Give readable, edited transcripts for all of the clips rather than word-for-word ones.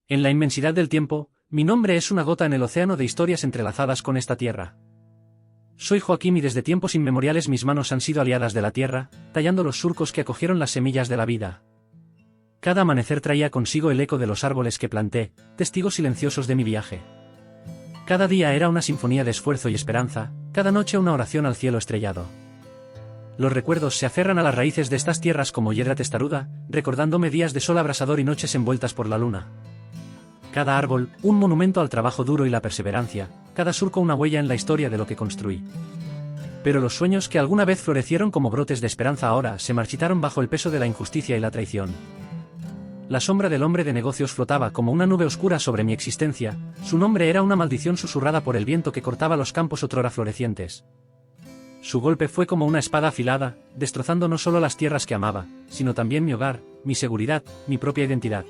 En la inmensidad del tiempo, mi nombre es una gota en el océano de historias entrelazadas con esta tierra. Soy Joaquim y desde tiempos inmemoriales mis manos han sido aliadas de la tierra, tallando los surcos que acogieron las semillas de la vida. Cada amanecer traía consigo el eco de los árboles que planté, testigos silenciosos de mi viaje. Cada día era una sinfonía de esfuerzo y esperanza, cada noche una oración al cielo estrellado. Los recuerdos se aferran a las raíces de estas tierras como hiedra testaruda, recordándome días de sol abrasador y noches envueltas por la luna. Cada árbol, un monumento al trabajo duro y la perseverancia, cada surco una huella en la historia de lo que construí. Pero los sueños que alguna vez florecieron como brotes de esperanza ahora se marchitaron bajo el peso de la injusticia y la traición. La sombra del hombre de negocios flotaba como una nube oscura sobre mi existencia, su nombre era una maldición susurrada por el viento que cortaba los campos otrora florecientes. Su golpe fue como una espada afilada, destrozando no solo las tierras que amaba, sino también mi hogar, mi seguridad, mi propia identidad.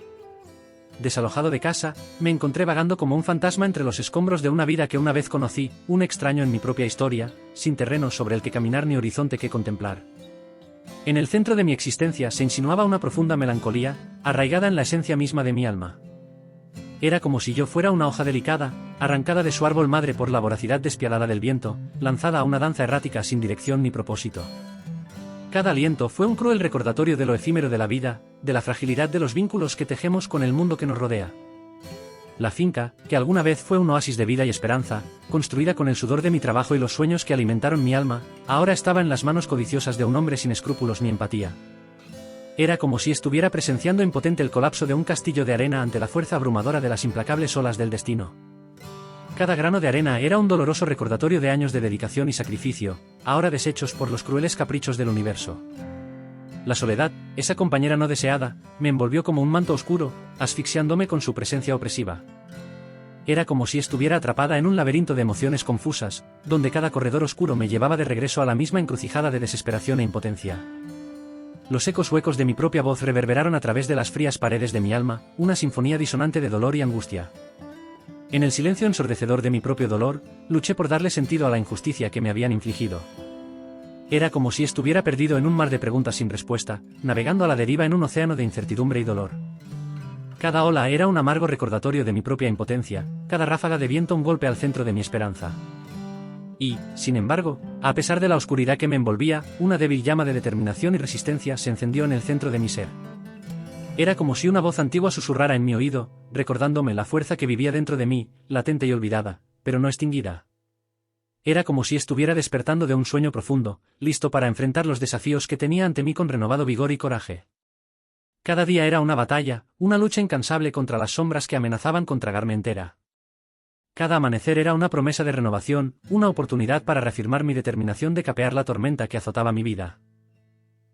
Desalojado de casa, me encontré vagando como un fantasma entre los escombros de una vida que una vez conocí, un extraño en mi propia historia, sin terreno sobre el que caminar ni horizonte que contemplar. En el centro de mi existencia se insinuaba una profunda melancolía, arraigada en la esencia misma de mi alma. Era como si yo fuera una hoja delicada, arrancada de su árbol madre por la voracidad despiadada del viento, lanzada a una danza errática sin dirección ni propósito. Cada aliento fue un cruel recordatorio de lo efímero de la vida, de la fragilidad de los vínculos que tejemos con el mundo que nos rodea. La finca, que alguna vez fue un oasis de vida y esperanza, construida con el sudor de mi trabajo y los sueños que alimentaron mi alma, ahora estaba en las manos codiciosas de un hombre sin escrúpulos ni empatía. Era como si estuviera presenciando impotente el colapso de un castillo de arena ante la fuerza abrumadora de las implacables olas del destino. Cada grano de arena era un doloroso recordatorio de años de dedicación y sacrificio, ahora deshechos por los crueles caprichos del universo. La soledad, esa compañera no deseada, me envolvió como un manto oscuro, asfixiándome con su presencia opresiva. Era como si estuviera atrapada en un laberinto de emociones confusas, donde cada corredor oscuro me llevaba de regreso a la misma encrucijada de desesperación e impotencia. Los ecos huecos de mi propia voz reverberaron a través de las frías paredes de mi alma, una sinfonía disonante de dolor y angustia. En el silencio ensordecedor de mi propio dolor, luché por darle sentido a la injusticia que me habían infligido. Era como si estuviera perdido en un mar de preguntas sin respuesta, navegando a la deriva en un océano de incertidumbre y dolor. Cada ola era un amargo recordatorio de mi propia impotencia, cada ráfaga de viento un golpe al centro de mi esperanza. Y, sin embargo, a pesar de la oscuridad que me envolvía, una débil llama de determinación y resistencia se encendió en el centro de mi ser. Era como si una voz antigua susurrara en mi oído, recordándome la fuerza que vivía dentro de mí, latente y olvidada, pero no extinguida. Era como si estuviera despertando de un sueño profundo, listo para enfrentar los desafíos que tenía ante mí con renovado vigor y coraje. Cada día era una batalla, una lucha incansable contra las sombras que amenazaban con tragarme entera. Cada amanecer era una promesa de renovación, una oportunidad para reafirmar mi determinación de capear la tormenta que azotaba mi vida.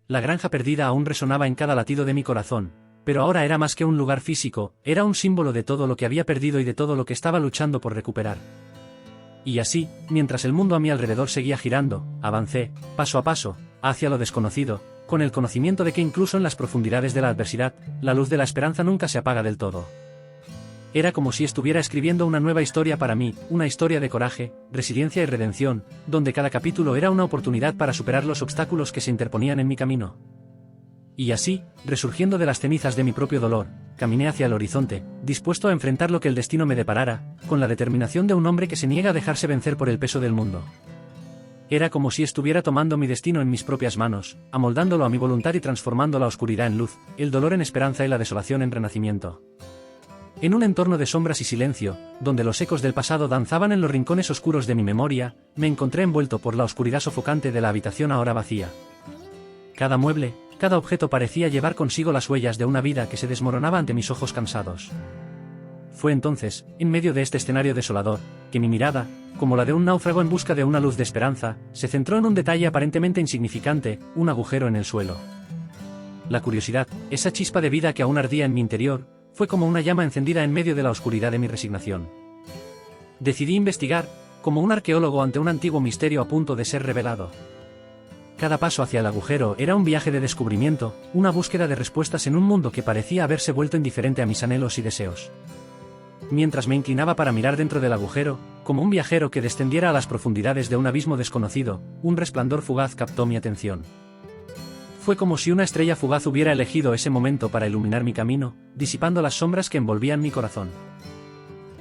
La granja perdida aún resonaba en cada latido de mi corazón, pero ahora era más que un lugar físico, era un símbolo de todo lo que había perdido y de todo lo que estaba luchando por recuperar. Y así, mientras el mundo a mi alrededor seguía girando, avancé, paso a paso, hacia lo desconocido, con el conocimiento de que incluso en las profundidades de la adversidad, la luz de la esperanza nunca se apaga del todo. Era como si estuviera escribiendo una nueva historia para mí, una historia de coraje, resiliencia y redención, donde cada capítulo era una oportunidad para superar los obstáculos que se interponían en mi camino. Y así, resurgiendo de las cenizas de mi propio dolor, caminé hacia el horizonte, dispuesto a enfrentar lo que el destino me deparara, con la determinación de un hombre que se niega a dejarse vencer por el peso del mundo. Era como si estuviera tomando mi destino en mis propias manos, amoldándolo a mi voluntad y transformando la oscuridad en luz, el dolor en esperanza y la desolación en renacimiento. En un entorno de sombras y silencio, donde los ecos del pasado danzaban en los rincones oscuros de mi memoria, me encontré envuelto por la oscuridad sofocante de la habitación ahora vacía. Cada mueble, cada objeto parecía llevar consigo las huellas de una vida que se desmoronaba ante mis ojos cansados. Fue entonces, en medio de este escenario desolador, que mi mirada, como la de un náufrago en busca de una luz de esperanza, se centró en un detalle aparentemente insignificante, un agujero en el suelo. La curiosidad, esa chispa de vida que aún ardía en mi interior, fue como una llama encendida en medio de la oscuridad de mi resignación. Decidí investigar, como un arqueólogo ante un antiguo misterio a punto de ser revelado. Cada paso hacia el agujero era un viaje de descubrimiento, una búsqueda de respuestas en un mundo que parecía haberse vuelto indiferente a mis anhelos y deseos. Mientras me inclinaba para mirar dentro del agujero, como un viajero que descendiera a las profundidades de un abismo desconocido, un resplandor fugaz captó mi atención. Fue como si una estrella fugaz hubiera elegido ese momento para iluminar mi camino, disipando las sombras que envolvían mi corazón.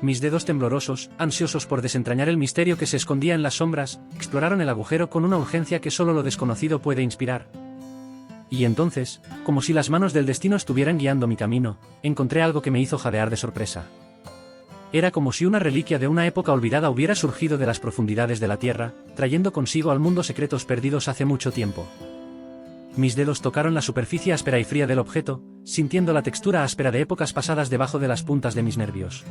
Mis dedos temblorosos, ansiosos por desentrañar el misterio que se escondía en las sombras, exploraron el agujero con una urgencia que solo lo desconocido puede inspirar. Y entonces, como si las manos del destino estuvieran guiando mi camino, encontré algo que me hizo jadear de sorpresa. Era como si una reliquia de una época olvidada hubiera surgido de las profundidades de la tierra, trayendo consigo al mundo secretos perdidos hace mucho tiempo. Mis dedos tocaron la superficie áspera y fría del objeto, sintiendo la textura áspera de épocas pasadas debajo de las puntas de mis nervios.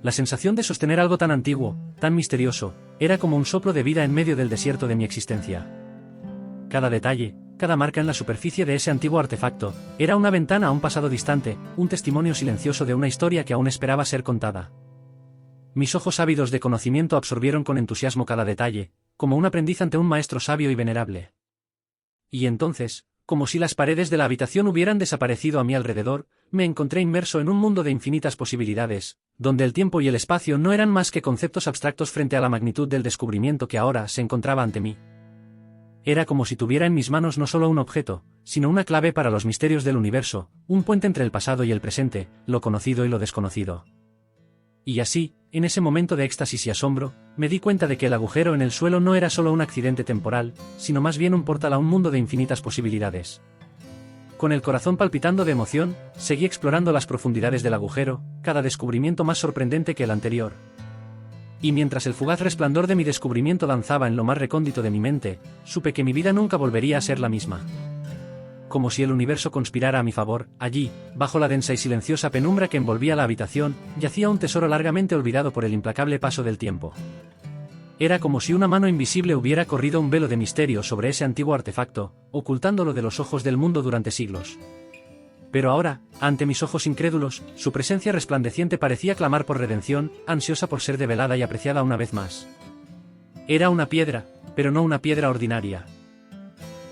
La sensación de sostener algo tan antiguo, tan misterioso, era como un soplo de vida en medio del desierto de mi existencia. Cada detalle, cada marca en la superficie de ese antiguo artefacto, era una ventana a un pasado distante, un testimonio silencioso de una historia que aún esperaba ser contada. Mis ojos ávidos de conocimiento absorbieron con entusiasmo cada detalle, como un aprendiz ante un maestro sabio y venerable. Y entonces, como si las paredes de la habitación hubieran desaparecido a mi alrededor, me encontré inmerso en un mundo de infinitas posibilidades, donde el tiempo y el espacio no eran más que conceptos abstractos frente a la magnitud del descubrimiento que ahora se encontraba ante mí. Era como si tuviera en mis manos no solo un objeto, sino una clave para los misterios del universo, un puente entre el pasado y el presente, lo conocido y lo desconocido. Y así, en ese momento de éxtasis y asombro, me di cuenta de que el agujero en el suelo no era solo un accidente temporal, sino más bien un portal a un mundo de infinitas posibilidades. Con el corazón palpitando de emoción, seguí explorando las profundidades del agujero, cada descubrimiento más sorprendente que el anterior. Y mientras el fugaz resplandor de mi descubrimiento danzaba en lo más recóndito de mi mente, supe que mi vida nunca volvería a ser la misma. Como si el universo conspirara a mi favor, allí, bajo la densa y silenciosa penumbra que envolvía la habitación, yacía un tesoro largamente olvidado por el implacable paso del tiempo. Era como si una mano invisible hubiera corrido un velo de misterio sobre ese antiguo artefacto, ocultándolo de los ojos del mundo durante siglos. Pero ahora, ante mis ojos incrédulos, su presencia resplandeciente parecía clamar por redención, ansiosa por ser develada y apreciada una vez más. Era una piedra, pero no una piedra ordinaria.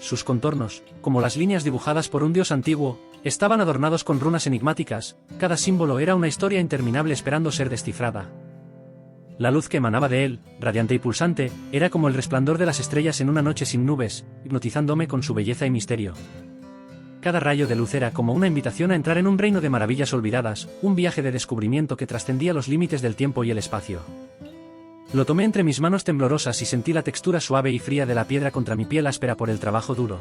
Sus contornos, como las líneas dibujadas por un dios antiguo, estaban adornados con runas enigmáticas, cada símbolo era una historia interminable esperando ser descifrada. La luz que emanaba de él, radiante y pulsante, era como el resplandor de las estrellas en una noche sin nubes, hipnotizándome con su belleza y misterio. Cada rayo de luz era como una invitación a entrar en un reino de maravillas olvidadas, un viaje de descubrimiento que trascendía los límites del tiempo y el espacio. Lo tomé entre mis manos temblorosas y sentí la textura suave y fría de la piedra contra mi piel áspera por el trabajo duro.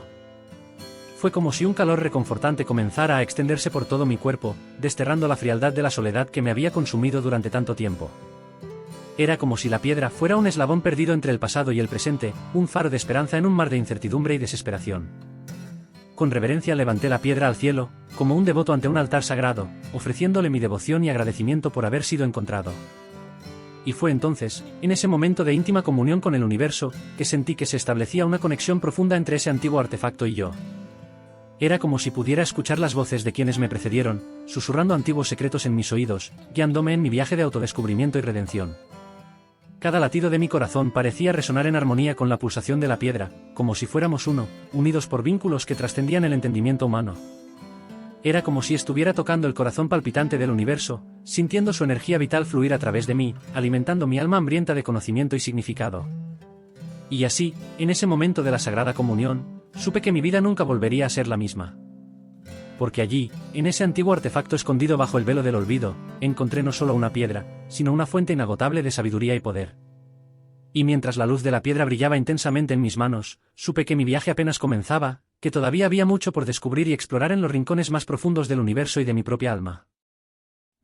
Fue como si un calor reconfortante comenzara a extenderse por todo mi cuerpo, desterrando la frialdad de la soledad que me había consumido durante tanto tiempo. Era como si la piedra fuera un eslabón perdido entre el pasado y el presente, un faro de esperanza en un mar de incertidumbre y desesperación. Con reverencia levanté la piedra al cielo, como un devoto ante un altar sagrado, ofreciéndole mi devoción y agradecimiento por haber sido encontrado. Y fue entonces, en ese momento de íntima comunión con el universo, que sentí que se establecía una conexión profunda entre ese antiguo artefacto y yo. Era como si pudiera escuchar las voces de quienes me precedieron, susurrando antiguos secretos en mis oídos, guiándome en mi viaje de autodescubrimiento y redención. Cada latido de mi corazón parecía resonar en armonía con la pulsación de la piedra, como si fuéramos uno, unidos por vínculos que trascendían el entendimiento humano. Era como si estuviera tocando el corazón palpitante del universo, sintiendo su energía vital fluir a través de mí, alimentando mi alma hambrienta de conocimiento y significado. Y así, en ese momento de la Sagrada Comunión, supe que mi vida nunca volvería a ser la misma. Porque allí, en ese antiguo artefacto escondido bajo el velo del olvido, encontré no solo una piedra, sino una fuente inagotable de sabiduría y poder. Y mientras la luz de la piedra brillaba intensamente en mis manos, supe que mi viaje apenas comenzaba, que todavía había mucho por descubrir y explorar en los rincones más profundos del universo y de mi propia alma.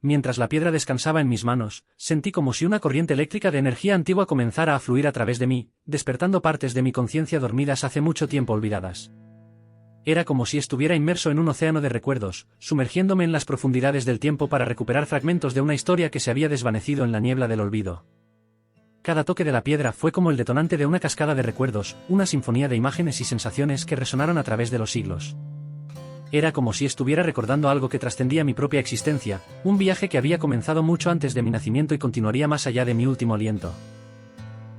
Mientras la piedra descansaba en mis manos, sentí como si una corriente eléctrica de energía antigua comenzara a fluir a través de mí, despertando partes de mi conciencia dormidas hace mucho tiempo olvidadas. Era como si estuviera inmerso en un océano de recuerdos, sumergiéndome en las profundidades del tiempo para recuperar fragmentos de una historia que se había desvanecido en la niebla del olvido. Cada toque de la piedra fue como el detonante de una cascada de recuerdos, una sinfonía de imágenes y sensaciones que resonaron a través de los siglos. Era como si estuviera recordando algo que trascendía mi propia existencia, un viaje que había comenzado mucho antes de mi nacimiento y continuaría más allá de mi último aliento.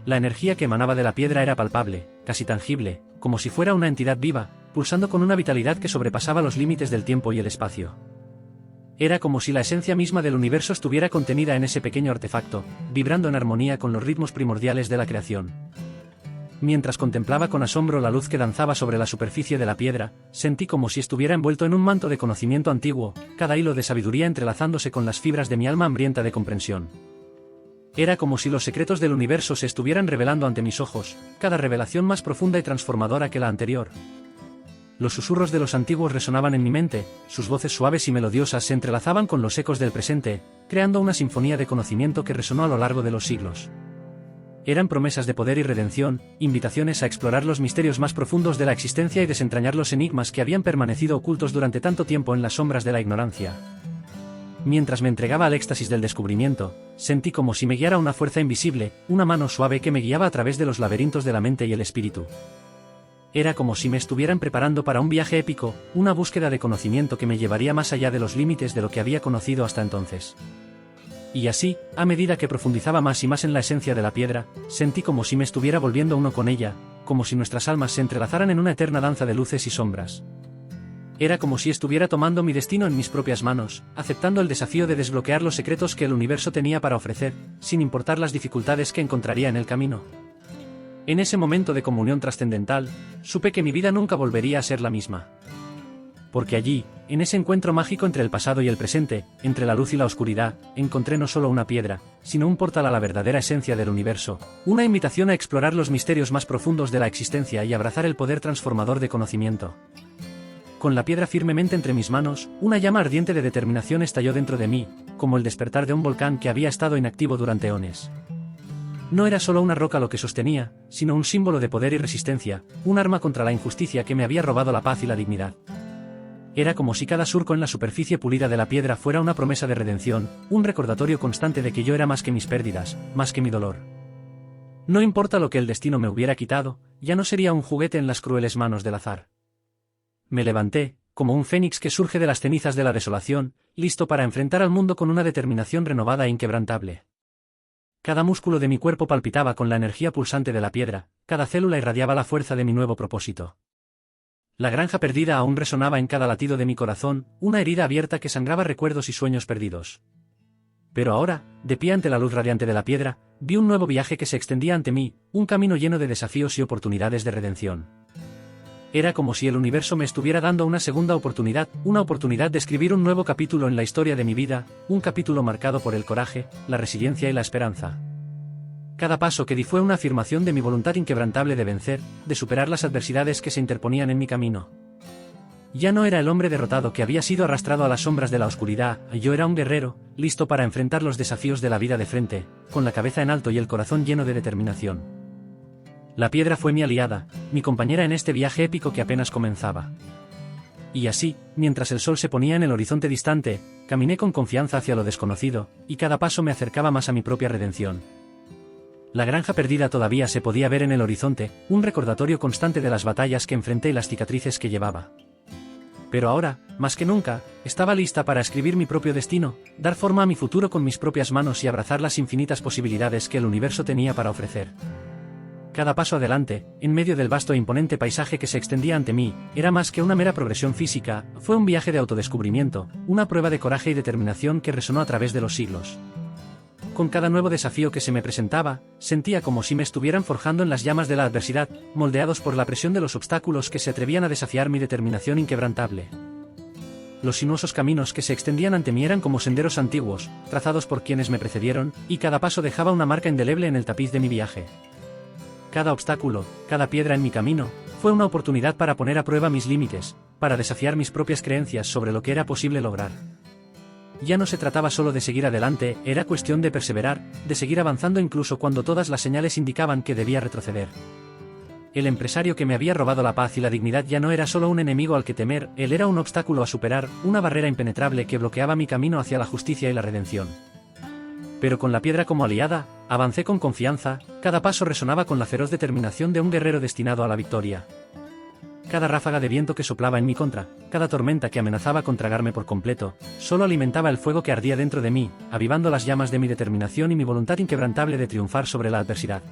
La energía que emanaba de la piedra era palpable, casi tangible, como si fuera una entidad viva, pulsando con una vitalidad que sobrepasaba los límites del tiempo y el espacio. Era como si la esencia misma del universo estuviera contenida en ese pequeño artefacto, vibrando en armonía con los ritmos primordiales de la creación. Mientras contemplaba con asombro la luz que danzaba sobre la superficie de la piedra, sentí como si estuviera envuelto en un manto de conocimiento antiguo, cada hilo de sabiduría entrelazándose con las fibras de mi alma hambrienta de comprensión. Era como si los secretos del universo se estuvieran revelando ante mis ojos, cada revelación más profunda y transformadora que la anterior. Los susurros de los antiguos resonaban en mi mente, sus voces suaves y melodiosas se entrelazaban con los ecos del presente, creando una sinfonía de conocimiento que resonó a lo largo de los siglos. Eran promesas de poder y redención, invitaciones a explorar los misterios más profundos de la existencia y desentrañar los enigmas que habían permanecido ocultos durante tanto tiempo en las sombras de la ignorancia. Mientras me entregaba al éxtasis del descubrimiento, sentí como si me guiara una fuerza invisible, una mano suave que me guiaba a través de los laberintos de la mente y el espíritu. Era como si me estuvieran preparando para un viaje épico, una búsqueda de conocimiento que me llevaría más allá de los límites de lo que había conocido hasta entonces. Y así, a medida que profundizaba más y más en la esencia de la piedra, sentí como si me estuviera volviendo uno con ella, como si nuestras almas se entrelazaran en una eterna danza de luces y sombras. Era como si estuviera tomando mi destino en mis propias manos, aceptando el desafío de desbloquear los secretos que el universo tenía para ofrecer, sin importar las dificultades que encontraría en el camino. En ese momento de comunión trascendental, supe que mi vida nunca volvería a ser la misma. Porque allí, en ese encuentro mágico entre el pasado y el presente, entre la luz y la oscuridad, encontré no solo una piedra, sino un portal a la verdadera esencia del universo, una invitación a explorar los misterios más profundos de la existencia y abrazar el poder transformador de conocimiento. Con la piedra firmemente entre mis manos, una llama ardiente de determinación estalló dentro de mí, como el despertar de un volcán que había estado inactivo durante eones. No era solo una roca lo que sostenía, sino un símbolo de poder y resistencia, un arma contra la injusticia que me había robado la paz y la dignidad. Era como si cada surco en la superficie pulida de la piedra fuera una promesa de redención, un recordatorio constante de que yo era más que mis pérdidas, más que mi dolor. No importa lo que el destino me hubiera quitado, ya no sería un juguete en las crueles manos del azar. Me levanté, como un fénix que surge de las cenizas de la desolación, listo para enfrentar al mundo con una determinación renovada e inquebrantable. Cada músculo de mi cuerpo palpitaba con la energía pulsante de la piedra, cada célula irradiaba la fuerza de mi nuevo propósito. La granja perdida aún resonaba en cada latido de mi corazón, una herida abierta que sangraba recuerdos y sueños perdidos. Pero ahora, de pie ante la luz radiante de la piedra, vi un nuevo viaje que se extendía ante mí, un camino lleno de desafíos y oportunidades de redención. Era como si el universo me estuviera dando una segunda oportunidad, una oportunidad de escribir un nuevo capítulo en la historia de mi vida, un capítulo marcado por el coraje, la resiliencia y la esperanza. Cada paso que di fue una afirmación de mi voluntad inquebrantable de vencer, de superar las adversidades que se interponían en mi camino. Ya no era el hombre derrotado que había sido arrastrado a las sombras de la oscuridad, yo era un guerrero, listo para enfrentar los desafíos de la vida de frente, con la cabeza en alto y el corazón lleno de determinación. La piedra fue mi aliada, mi compañera en este viaje épico que apenas comenzaba. Y así, mientras el sol se ponía en el horizonte distante, caminé con confianza hacia lo desconocido, y cada paso me acercaba más a mi propia redención. La granja perdida todavía se podía ver en el horizonte, un recordatorio constante de las batallas que enfrenté y las cicatrices que llevaba. Pero ahora, más que nunca, estaba lista para escribir mi propio destino, dar forma a mi futuro con mis propias manos y abrazar las infinitas posibilidades que el universo tenía para ofrecer. Cada paso adelante, en medio del vasto e imponente paisaje que se extendía ante mí, era más que una mera progresión física, fue un viaje de autodescubrimiento, una prueba de coraje y determinación que resonó a través de los siglos. Con cada nuevo desafío que se me presentaba, sentía como si me estuvieran forjando en las llamas de la adversidad, moldeados por la presión de los obstáculos que se atrevían a desafiar mi determinación inquebrantable. Los sinuosos caminos que se extendían ante mí eran como senderos antiguos, trazados por quienes me precedieron, y cada paso dejaba una marca indeleble en el tapiz de mi viaje. Cada obstáculo, cada piedra en mi camino, fue una oportunidad para poner a prueba mis límites, para desafiar mis propias creencias sobre lo que era posible lograr. Ya no se trataba solo de seguir adelante, era cuestión de perseverar, de seguir avanzando incluso cuando todas las señales indicaban que debía retroceder. El empresario que me había robado la paz y la dignidad ya no era solo un enemigo al que temer, él era un obstáculo a superar, una barrera impenetrable que bloqueaba mi camino hacia la justicia y la redención. Pero con la piedra como aliada, avancé con confianza, cada paso resonaba con la feroz determinación de un guerrero destinado a la victoria. Cada ráfaga de viento que soplaba en mi contra, cada tormenta que amenazaba con tragarme por completo, solo alimentaba el fuego que ardía dentro de mí, avivando las llamas de mi determinación y mi voluntad inquebrantable de triunfar sobre la adversidad.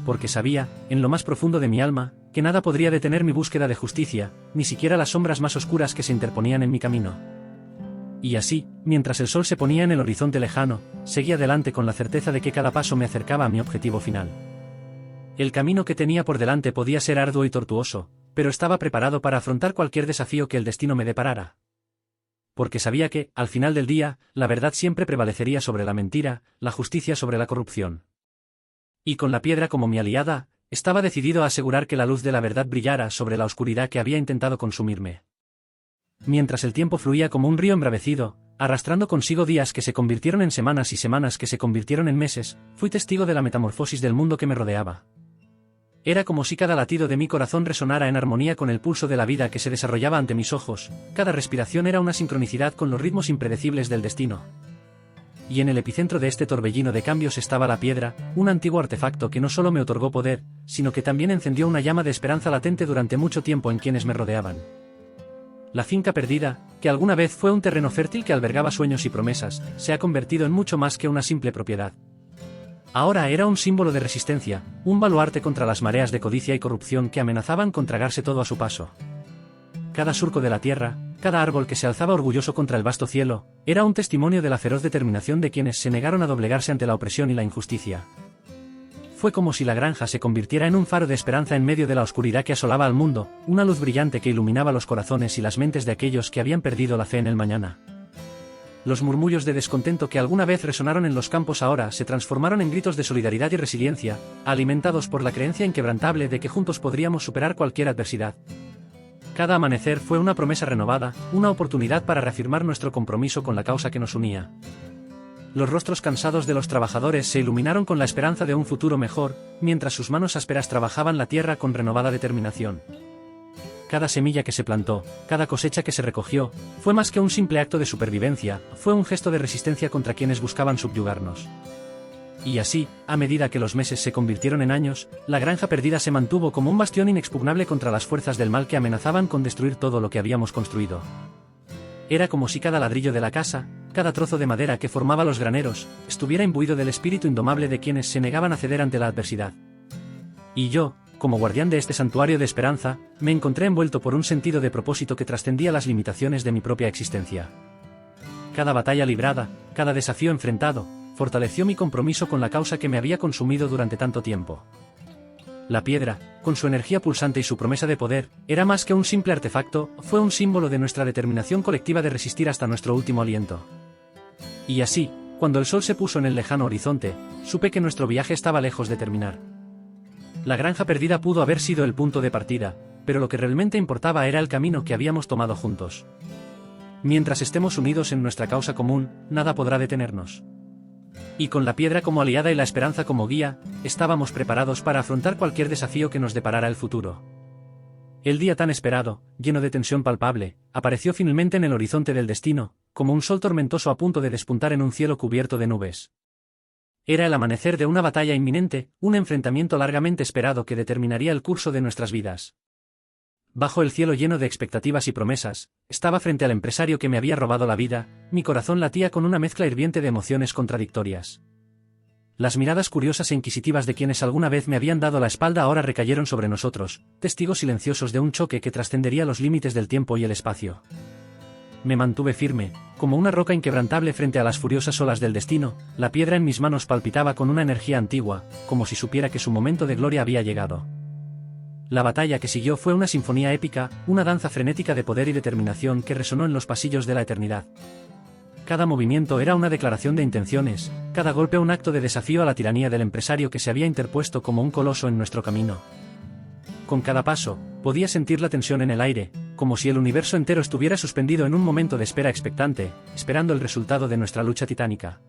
Porque sabía, en lo más profundo de mi alma, que nada podría detener mi búsqueda de justicia, ni siquiera las sombras más oscuras que se interponían en mi camino. Y así, mientras el sol se ponía en el horizonte lejano, seguí adelante con la certeza de que cada paso me acercaba a mi objetivo final. El camino que tenía por delante podía ser arduo y tortuoso, pero estaba preparado para afrontar cualquier desafío que el destino me deparara. Porque sabía que, al final del día, la verdad siempre prevalecería sobre la mentira, la justicia sobre la corrupción. Y con la piedra como mi aliada, estaba decidido a asegurar que la luz de la verdad brillara sobre la oscuridad que había intentado consumirme. Mientras el tiempo fluía como un río embravecido, arrastrando consigo días que se convirtieron en semanas y semanas que se convirtieron en meses, fui testigo de la metamorfosis del mundo que me rodeaba. Era como si cada latido de mi corazón resonara en armonía con el pulso de la vida que se desarrollaba ante mis ojos, cada respiración era una sincronicidad con los ritmos impredecibles del destino. Y en el epicentro de este torbellino de cambios estaba la piedra, un antiguo artefacto que no solo me otorgó poder, sino que también encendió una llama de esperanza latente durante mucho tiempo en quienes me rodeaban. La finca perdida, que alguna vez fue un terreno fértil que albergaba sueños y promesas, se ha convertido en mucho más que una simple propiedad. Ahora era un símbolo de resistencia, un baluarte contra las mareas de codicia y corrupción que amenazaban con tragarse todo a su paso. Cada surco de la tierra, cada árbol que se alzaba orgulloso contra el vasto cielo, era un testimonio de la feroz determinación de quienes se negaron a doblegarse ante la opresión y la injusticia. Fue como si la granja se convirtiera en un faro de esperanza en medio de la oscuridad que asolaba al mundo, una luz brillante que iluminaba los corazones y las mentes de aquellos que habían perdido la fe en el mañana. Los murmullos de descontento que alguna vez resonaron en los campos ahora se transformaron en gritos de solidaridad y resiliencia, alimentados por la creencia inquebrantable de que juntos podríamos superar cualquier adversidad. Cada amanecer fue una promesa renovada, una oportunidad para reafirmar nuestro compromiso con la causa que nos unía. Los rostros cansados de los trabajadores se iluminaron con la esperanza de un futuro mejor, mientras sus manos ásperas trabajaban la tierra con renovada determinación. Cada semilla que se plantó, cada cosecha que se recogió, fue más que un simple acto de supervivencia, fue un gesto de resistencia contra quienes buscaban subyugarnos. Y así, a medida que los meses se convirtieron en años, la granja perdida se mantuvo como un bastión inexpugnable contra las fuerzas del mal que amenazaban con destruir todo lo que habíamos construido. Era como si cada ladrillo de la casa, cada trozo de madera que formaba los graneros, estuviera imbuido del espíritu indomable de quienes se negaban a ceder ante la adversidad. Y yo, como guardián de este santuario de esperanza, me encontré envuelto por un sentido de propósito que trascendía las limitaciones de mi propia existencia. Cada batalla librada, cada desafío enfrentado, fortaleció mi compromiso con la causa que me había consumido durante tanto tiempo. La piedra, con su energía pulsante y su promesa de poder, era más que un simple artefacto, fue un símbolo de nuestra determinación colectiva de resistir hasta nuestro último aliento. Y así, cuando el sol se puso en el lejano horizonte, supe que nuestro viaje estaba lejos de terminar. La granja perdida pudo haber sido el punto de partida, pero lo que realmente importaba era el camino que habíamos tomado juntos. Mientras estemos unidos en nuestra causa común, nada podrá detenernos. Y con la piedra como aliada y la esperanza como guía, estábamos preparados para afrontar cualquier desafío que nos deparara el futuro. El día tan esperado, lleno de tensión palpable, apareció finalmente en el horizonte del destino, como un sol tormentoso a punto de despuntar en un cielo cubierto de nubes. Era el amanecer de una batalla inminente, un enfrentamiento largamente esperado que determinaría el curso de nuestras vidas. Bajo el cielo lleno de expectativas y promesas, estaba frente al empresario que me había robado la vida, mi corazón latía con una mezcla hirviente de emociones contradictorias. Las miradas curiosas e inquisitivas de quienes alguna vez me habían dado la espalda ahora recayeron sobre nosotros, testigos silenciosos de un choque que trascendería los límites del tiempo y el espacio. Me mantuve firme, como una roca inquebrantable frente a las furiosas olas del destino, la piedra en mis manos palpitaba con una energía antigua, como si supiera que su momento de gloria había llegado. La batalla que siguió fue una sinfonía épica, una danza frenética de poder y determinación que resonó en los pasillos de la eternidad. Cada movimiento era una declaración de intenciones, cada golpe un acto de desafío a la tiranía del empresario que se había interpuesto como un coloso en nuestro camino. Con cada paso, podía sentir la tensión en el aire, como si el universo entero estuviera suspendido en un momento de espera expectante, esperando el resultado de nuestra lucha titánica.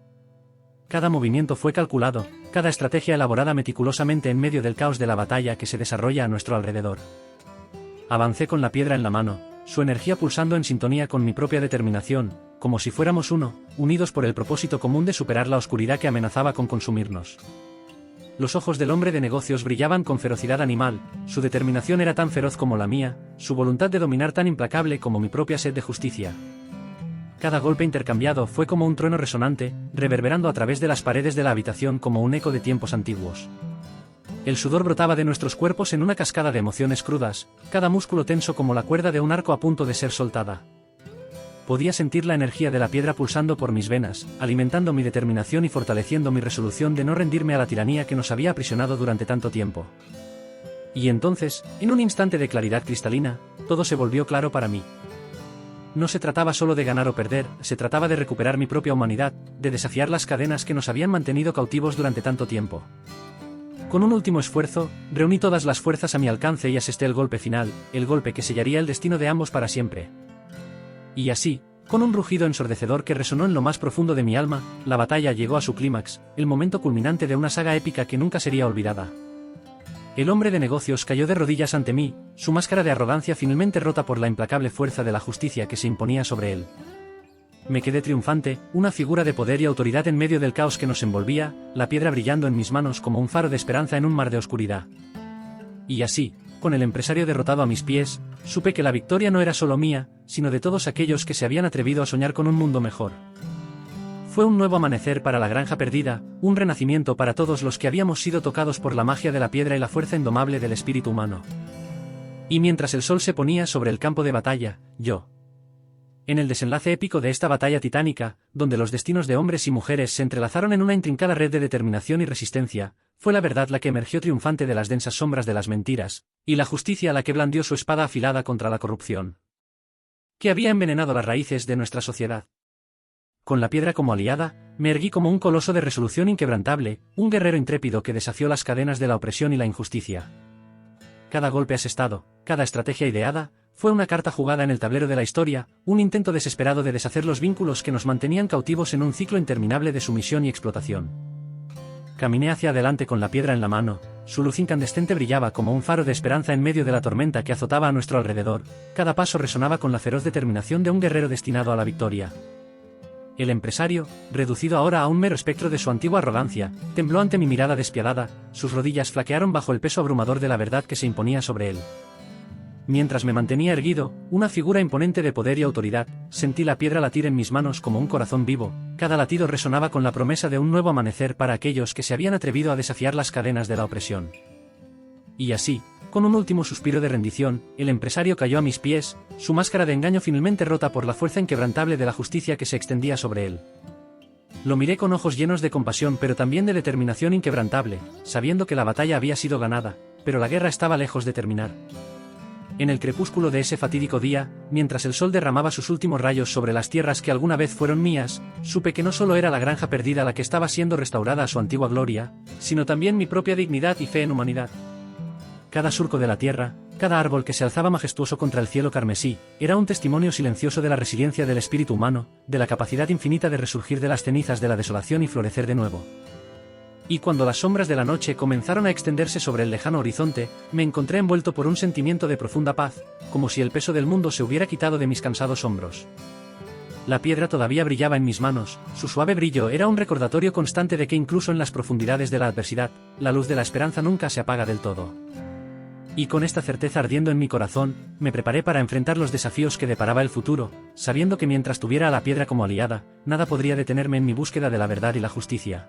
Cada movimiento fue calculado, cada estrategia elaborada meticulosamente en medio del caos de la batalla que se desarrolla a nuestro alrededor. Avancé con la piedra en la mano, su energía pulsando en sintonía con mi propia determinación, como si fuéramos uno, unidos por el propósito común de superar la oscuridad que amenazaba con consumirnos. Los ojos del hombre de negocios brillaban con ferocidad animal, su determinación era tan feroz como la mía, su voluntad de dominar tan implacable como mi propia sed de justicia. Cada golpe intercambiado fue como un trueno resonante, reverberando a través de las paredes de la habitación como un eco de tiempos antiguos. El sudor brotaba de nuestros cuerpos en una cascada de emociones crudas, cada músculo tenso como la cuerda de un arco a punto de ser soltada. Podía sentir la energía de la piedra pulsando por mis venas, alimentando mi determinación y fortaleciendo mi resolución de no rendirme a la tiranía que nos había aprisionado durante tanto tiempo. Y entonces, en un instante de claridad cristalina, todo se volvió claro para mí. No se trataba solo de ganar o perder, se trataba de recuperar mi propia humanidad, de desafiar las cadenas que nos habían mantenido cautivos durante tanto tiempo. Con un último esfuerzo, reuní todas las fuerzas a mi alcance y asesté el golpe final, el golpe que sellaría el destino de ambos para siempre. Y así, con un rugido ensordecedor que resonó en lo más profundo de mi alma, la batalla llegó a su clímax, el momento culminante de una saga épica que nunca sería olvidada. El hombre de negocios cayó de rodillas ante mí, su máscara de arrogancia finalmente rota por la implacable fuerza de la justicia que se imponía sobre él. Me quedé triunfante, una figura de poder y autoridad en medio del caos que nos envolvía, la piedra brillando en mis manos como un faro de esperanza en un mar de oscuridad. Y así, con el empresario derrotado a mis pies, supe que la victoria no era solo mía, sino de todos aquellos que se habían atrevido a soñar con un mundo mejor. Fue un nuevo amanecer para la granja perdida, un renacimiento para todos los que habíamos sido tocados por la magia de la piedra y la fuerza indomable del espíritu humano. Y mientras el sol se ponía sobre el campo de batalla, yo. En el desenlace épico de esta batalla titánica, donde los destinos de hombres y mujeres se entrelazaron en una intrincada red de determinación y resistencia, fue la verdad la que emergió triunfante de las densas sombras de las mentiras, y la justicia la que blandió su espada afilada contra la corrupción, que había envenenado las raíces de nuestra sociedad. Con la piedra como aliada, me erguí como un coloso de resolución inquebrantable, un guerrero intrépido que desafió las cadenas de la opresión y la injusticia. Cada golpe asestado, cada estrategia ideada, fue una carta jugada en el tablero de la historia, un intento desesperado de deshacer los vínculos que nos mantenían cautivos en un ciclo interminable de sumisión y explotación. Caminé hacia adelante con la piedra en la mano, su luz incandescente brillaba como un faro de esperanza en medio de la tormenta que azotaba a nuestro alrededor, cada paso resonaba con la feroz determinación de un guerrero destinado a la victoria. El empresario, reducido ahora a un mero espectro de su antigua arrogancia, tembló ante mi mirada despiadada, sus rodillas flaquearon bajo el peso abrumador de la verdad que se imponía sobre él. Mientras me mantenía erguido, una figura imponente de poder y autoridad, sentí la piedra latir en mis manos como un corazón vivo, cada latido resonaba con la promesa de un nuevo amanecer para aquellos que se habían atrevido a desafiar las cadenas de la opresión. Y así, con un último suspiro de rendición, el empresario cayó a mis pies, su máscara de engaño finalmente rota por la fuerza inquebrantable de la justicia que se extendía sobre él. Lo miré con ojos llenos de compasión pero también de determinación inquebrantable, sabiendo que la batalla había sido ganada, pero la guerra estaba lejos de terminar. En el crepúsculo de ese fatídico día, mientras el sol derramaba sus últimos rayos sobre las tierras que alguna vez fueron mías, supe que no solo era la granja perdida la que estaba siendo restaurada a su antigua gloria, sino también mi propia dignidad y fe en humanidad. Cada surco de la tierra, cada árbol que se alzaba majestuoso contra el cielo carmesí, era un testimonio silencioso de la resiliencia del espíritu humano, de la capacidad infinita de resurgir de las cenizas de la desolación y florecer de nuevo. Y cuando las sombras de la noche comenzaron a extenderse sobre el lejano horizonte, me encontré envuelto por un sentimiento de profunda paz, como si el peso del mundo se hubiera quitado de mis cansados hombros. La piedra todavía brillaba en mis manos, su suave brillo era un recordatorio constante de que incluso en las profundidades de la adversidad, la luz de la esperanza nunca se apaga del todo. Y con esta certeza ardiendo en mi corazón, me preparé para enfrentar los desafíos que deparaba el futuro, sabiendo que mientras tuviera a la piedra como aliada, nada podría detenerme en mi búsqueda de la verdad y la justicia.